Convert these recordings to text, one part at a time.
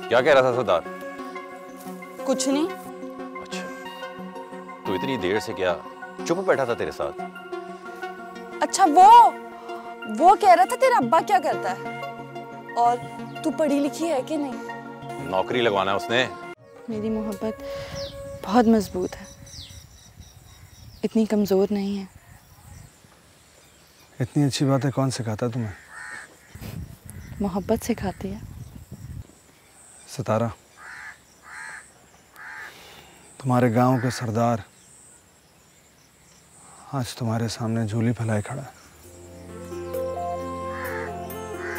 क्या कह रहा था सरदार? कुछ नहीं। अच्छा, तो इतनी देर से क्या चुप बैठा था तेरे साथ? अच्छा, वो कह रहा था तेरा अब्बा क्या करता है और तू पढ़ी लिखी है कि नहीं। नौकरी लगवाना है उसने। मेरी मोहब्बत बहुत मजबूत है, इतनी कमजोर नहीं है। इतनी अच्छी बातें कौन सिखाता तुम्हें? मोहब्बत सिखाती है। सितारा, तुम्हारे गांव के सरदार आज तुम्हारे सामने झोली फैलाए खड़ा है।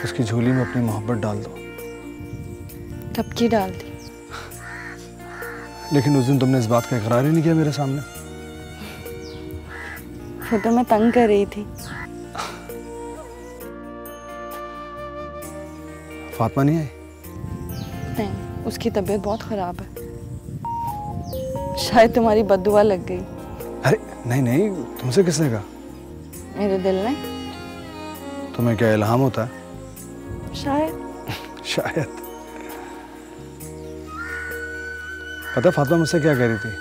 उसकी झोली में अपनी मोहब्बत डाल दो। कब की डाल दी? लेकिन उस दिन तुमने इस बात का इकरार ही नहीं किया मेरे सामने। वो तो मैं तंग कर रही थी। फातिमा नहीं आई? नहीं, उसकी तबीयत बहुत खराब है। शायद तुम्हारी बद्दुआ लग गई। अरे नहीं नहीं, तुमसे किसने कहा? मेरे दिल ने। तुम्हें क्या इल्हाम होता है? शायद। शायद। पता फातिमा मुझसे क्या कह रही थी?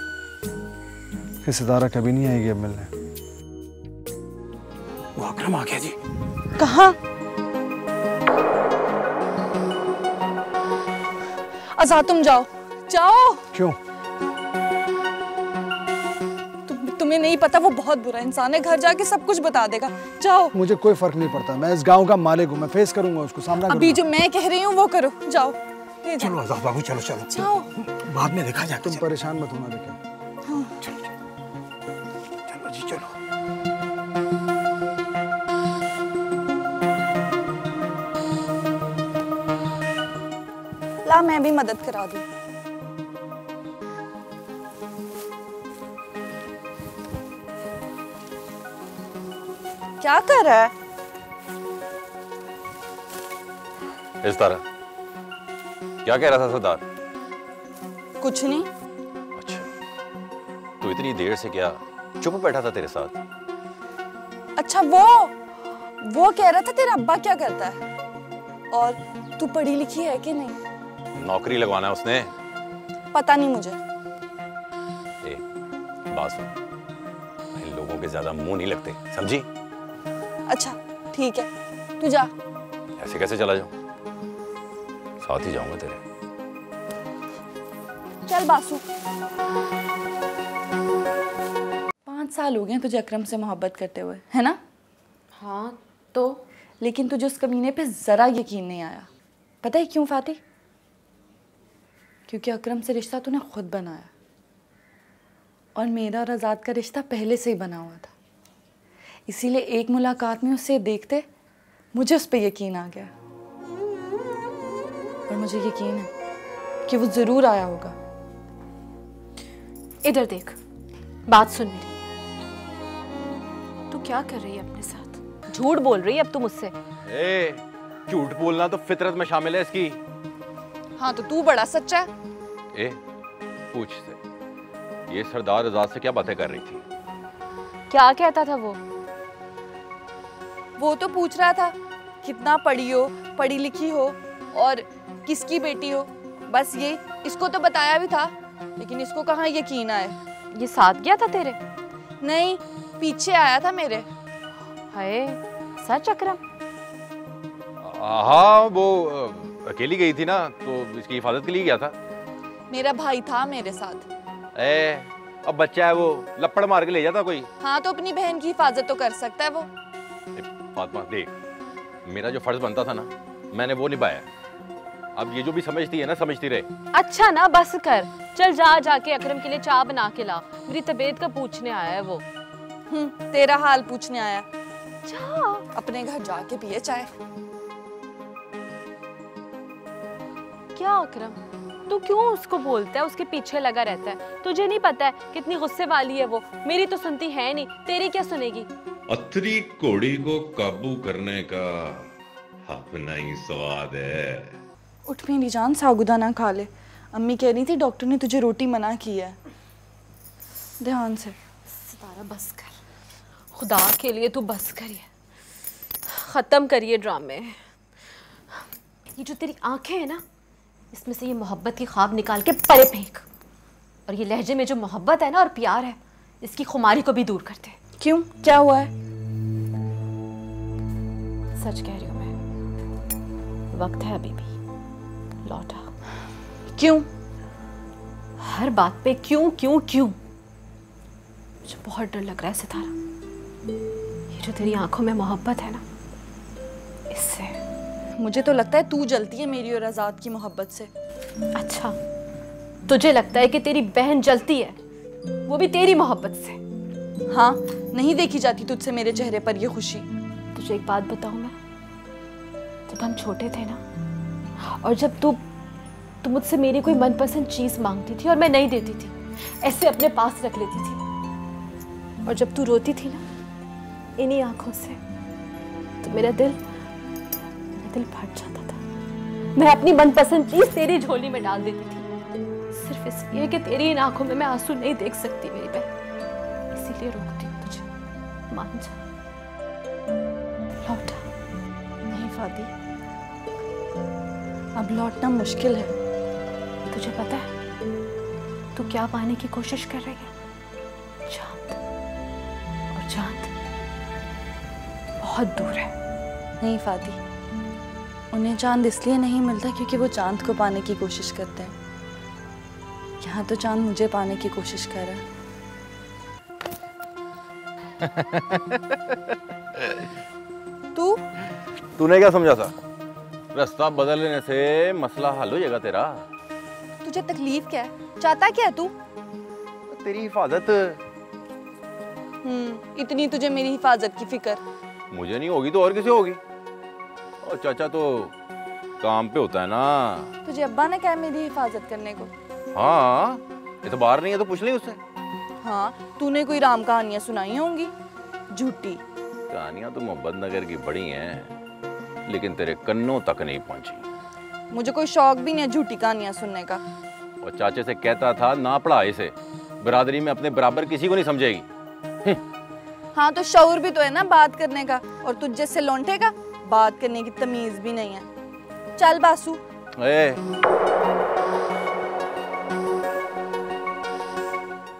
कि सितारा कभी नहीं आएगी अब मिलने। वो अकरम आ गया जी। कहाँ? आजाद, तुम जाओ जाओ। क्यों? तुम्हें नहीं पता, वो बहुत बुरा इंसान है। घर जाके सब कुछ बता देगा। जाओ। मुझे कोई फर्क नहीं पड़ता, मैं इस गांव का मालिक हूँ, मैं फेस करूंगा उसको, सामना अभी जो मैं कह रही हूँ वो करो। जाओ। चलो आजाद बाबू, चलो चलो जाओ। बाद में देखा जाए। तुम परेशान मत होना बेटा। चलो चलो जी, चलो। ला, मैं भी मदद करा दूं। क्या कर रहा है? इस तरह क्या कह रहा था सरदार? कुछ नहीं। अच्छा, तो इतनी देर से क्या चुप बैठा था तेरे साथ? अच्छा, वो कह रहा था तेरा अब्बा क्या करता है और तू पढ़ी लिखी है कि नहीं। नौकरी लगवाना है उसने। पता नहीं मुझे। ए, बात सुन, इन लोगों के ज्यादा मुंह नहीं लगते, समझी? अच्छा ठीक है, तू जा। ऐसे कैसे चला जाऊं? साथ ही जाऊंगा तेरे। चल बासु। 5 साल हो गए तुझे अकरम से मोहब्बत करते हुए, है ना? हाँ तो। लेकिन तुझे उस कमीने पे जरा यकीन नहीं आया। पता है क्यों फाती? क्योंकि अकरम से रिश्ता तूने खुद बनाया और मेरा और आजाद का रिश्ता पहले से ही बना हुआ था। इसीलिए एक मुलाकात में उसे देखते मुझे उस पर यकीन आ गया और मुझे यकीन है कि वो जरूर आया होगा। इधर देख, बात सुन मेरी। तू क्या कर रही है अपने साथ? झूठ बोल रही है अब तू मुझसे। झूठ बोलना तो फितरत में शामिल है इसकी। हाँ तो तू बड़ा सच्चा है। पूछ से, ये सरदार आजाद से क्या बातें कर रही थी? क्या कहता था वो तो पूछ रहा था कितना पढ़ी हो, पढ़ी लिखी हो और किसकी बेटी हो। बस ये, इसको तो बताया भी था, लेकिन इसको कहाँ यकीन आए। ये साथ गया था तेरे? नहीं, पीछे आया था मेरे। हाय, सच अकरम? हाँ, वो अकेली गई थी ना, तो इसकी हिफाजत के लिए गया था। मेरा भाई था मेरे साथ। अब बच्चा है वो, लपड़ मार के ले जाता कोई। हाँ तो अपनी बहन की हिफाजत तो कर सकता है वो। फातिमा देख, मेरा जो फर्ज बनता था ना, मैंने वो निभाया। अब ये जो भी समझती है ना, समझती रहे। अच्छा ना, बस कर। चल जा, जाके अकरम के लिए चाय बना के ला। मेरी तबीयत का पूछने आया है वो। तेरा हाल पूछने आया। जा अपने घर जाके पिए चाय। क्या अकरम, तू क्यों उसको बोलता है, उसके पीछे लगा रहता है? तुझे नहीं पता है कितनी गुस्से वाली है वो? मेरी तो सुनती है नहीं, तेरी क्या सुनेगी? अथरी घोड़ी को काबू करने का अपना ही स्वाद है। उठ मेरी जान, सागुदा ना खा ले। अम्मी कह रही थी डॉक्टर ने तुझे रोटी मना की है। ध्यान से। सितारा बस कर, खुदा के लिए तू बस करिए, खत्म करिए ड्रामे। ये जो तेरी आंखें हैं ना, इसमें से ये मोहब्बत की ख्वाब निकाल के परे फेंक। और ये लहजे में जो मोहब्बत है ना और प्यार है, इसकी खुमारी को भी दूर कर दे। क्यों, क्या हुआ है? सच कह रही हूँ मैं, वक्त है अभी भी, लौटा। क्यों? हर बात पे क्यों क्यों क्यों? मुझे बहुत डर लग रहा है सितारा, ये जो तेरी आंखों में मोहब्बत है ना, इससे। मुझे तो लगता है तू जलती है मेरी और आजाद की मोहब्बत से। अच्छा, तुझे लगता है कि तेरी बहन जलती है, वो भी तेरी मोहब्बत से? हाँ, नहीं देखी जाती तुझसे मेरे चेहरे पर ये खुशी। तुझे एक बात बताऊं मैं, जब हम छोटे थे ना, और जब तू मुझसे मेरी कोई मनपसंद चीज मांगती थी और मैं नहीं देती थी, ऐसे अपने पास रख लेती थी, और जब तू रोती थी ना इन्हीं आंखों से, तो मेरा दिल फट जाता था। मैं अपनी मनपसंद चीज तेरी झोली में डाल देती थी, सिर्फ इसलिए कि तेरी इन आंखों में मैं आंसू नहीं देख सकती मेरी बहन, इसीलिए रोकती हूँ तुझे। मान जा, लौटा। नहीं फादी, अब लौटना मुश्किल है। तुझे पता है तू क्या पाने की कोशिश कर रही है? चांद, और चांद बहुत दूर है। नहीं फादी, उन्हें चांद इसलिए नहीं मिलता क्योंकि वो चांद को पाने की कोशिश करते हैं। यहाँ तो चांद मुझे पाने की कोशिश कर रहा है। तूने क्या समझा था? रास्ता बदल लेने से मसला हल हो जाएगा तेरा। तुझे तकलीफ क्या है? चाहता क्या है तू? तेरी हिफाजत। इतनी तुझे मेरी हिफाजत की फिक्र? मुझे नहीं होगी तो और किसे होगी? और चाचा तो काम पे होता है ना। तुझे अब्बा ने कहा मेरी हिफाजत करने को? हाँ, इतबार नहीं है तो पूछ ले उससे। हाँ, तूने कोई राम कहानियां सुनाई होंगी, झूठी। कहानियां तो मोहब्बत नगर की बड़ी हैं, लेकिन तेरे कन्नों तक नहीं पहुंची। मुझे कोई शौक भी नहीं है झूठी कहानियां सुनने का। और चाचे से कहता था ना पढ़ा इसे, बिरादरी में अपने बराबर किसी को नहीं समझेगी। हाँ, तो शौर भी तो है ना बात करने का, और तुझ जैसे लौंठे का बात करने की तमीज भी नहीं है। चल बासु।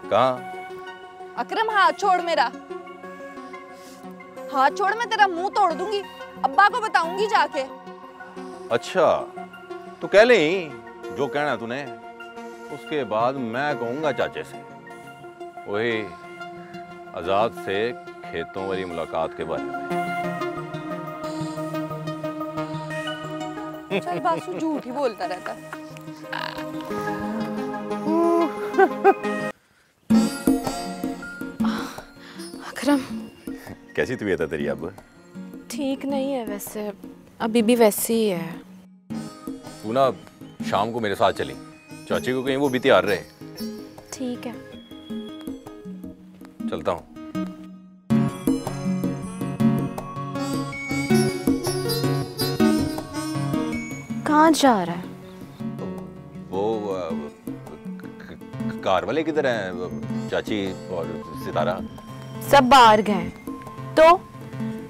कहाँ? अकरम, हाथ छोड़ मेरा, हाथ छोड़, मैं तेरा मुंह तोड़ दूंगी। अब्बा को बताऊंगी जाके। अच्छा, तो कह ले जो कहना है तूने, उसके बाद मैं कहूंगा चाचे से वही आजाद से खेतों वाली मुलाकात के बारे में। चल बासु, झूठ ही बोलता रहता। अकरम, कैसी तबीयत है तेरी अब? ठीक नहीं है वैसे, अभी भी वैसी ही है। तू ना शाम को मेरे साथ चली, चाची को कहीं वो भी तैयार रहे। ठीक है, चलता हूँ। कहाँ जा रहा है? वो कार वाले किधर हैं? चाची और सितारा सब बाहर गए। तो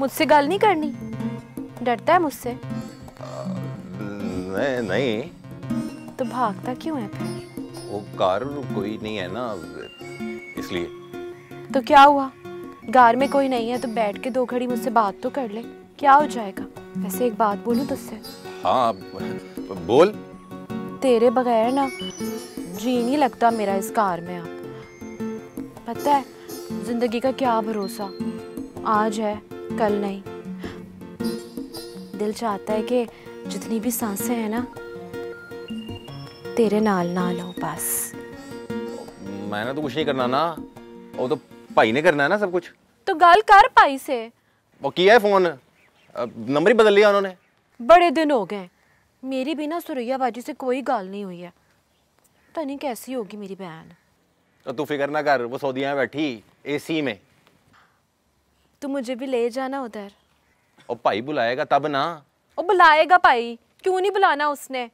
मुझसे गल नहीं करनी? डरता है मुझसे? नहीं। तो भागता क्यों है फिर? वो कार कोई नहीं है ना, इसलिए। तो क्या हुआ? कार में कोई नहीं है तो बैठ के 2 घड़ी मुझसे बात तो कर ले, क्या हो जाएगा? वैसे एक बात बोलूं तुझसे? हाँ बोल। तेरे बगैर ना जी नहीं लगता मेरा इस कार में। आप पता है जिंदगी का क्या भरोसा, आज है कल नहीं। दिल चाहता है कि जितनी भी सांसें हैं ना तेरे नाल नाल हो बस। मैंने तो कुछ नहीं करना ना, वो तो भाई ने करना है ना सब कुछ। तो गल कर भाई से। वो किया है फोन, नंबर ही बदल लिया उन्होंने। बड़े दिन हो गए, मेरी भी ना सुरैया बाजी से कोई गल नहीं हुई है। पता नहीं कैसी होगी मेरी बहन। तो तू फिक्र ना कर, वो सऊदीया में बैठी एसी में। तू मुझे भी ले जाना उधर। और भाई बुलाएगा तब ना। वो बुलाएगा भाई, क्यों नहीं बुलाना उसने?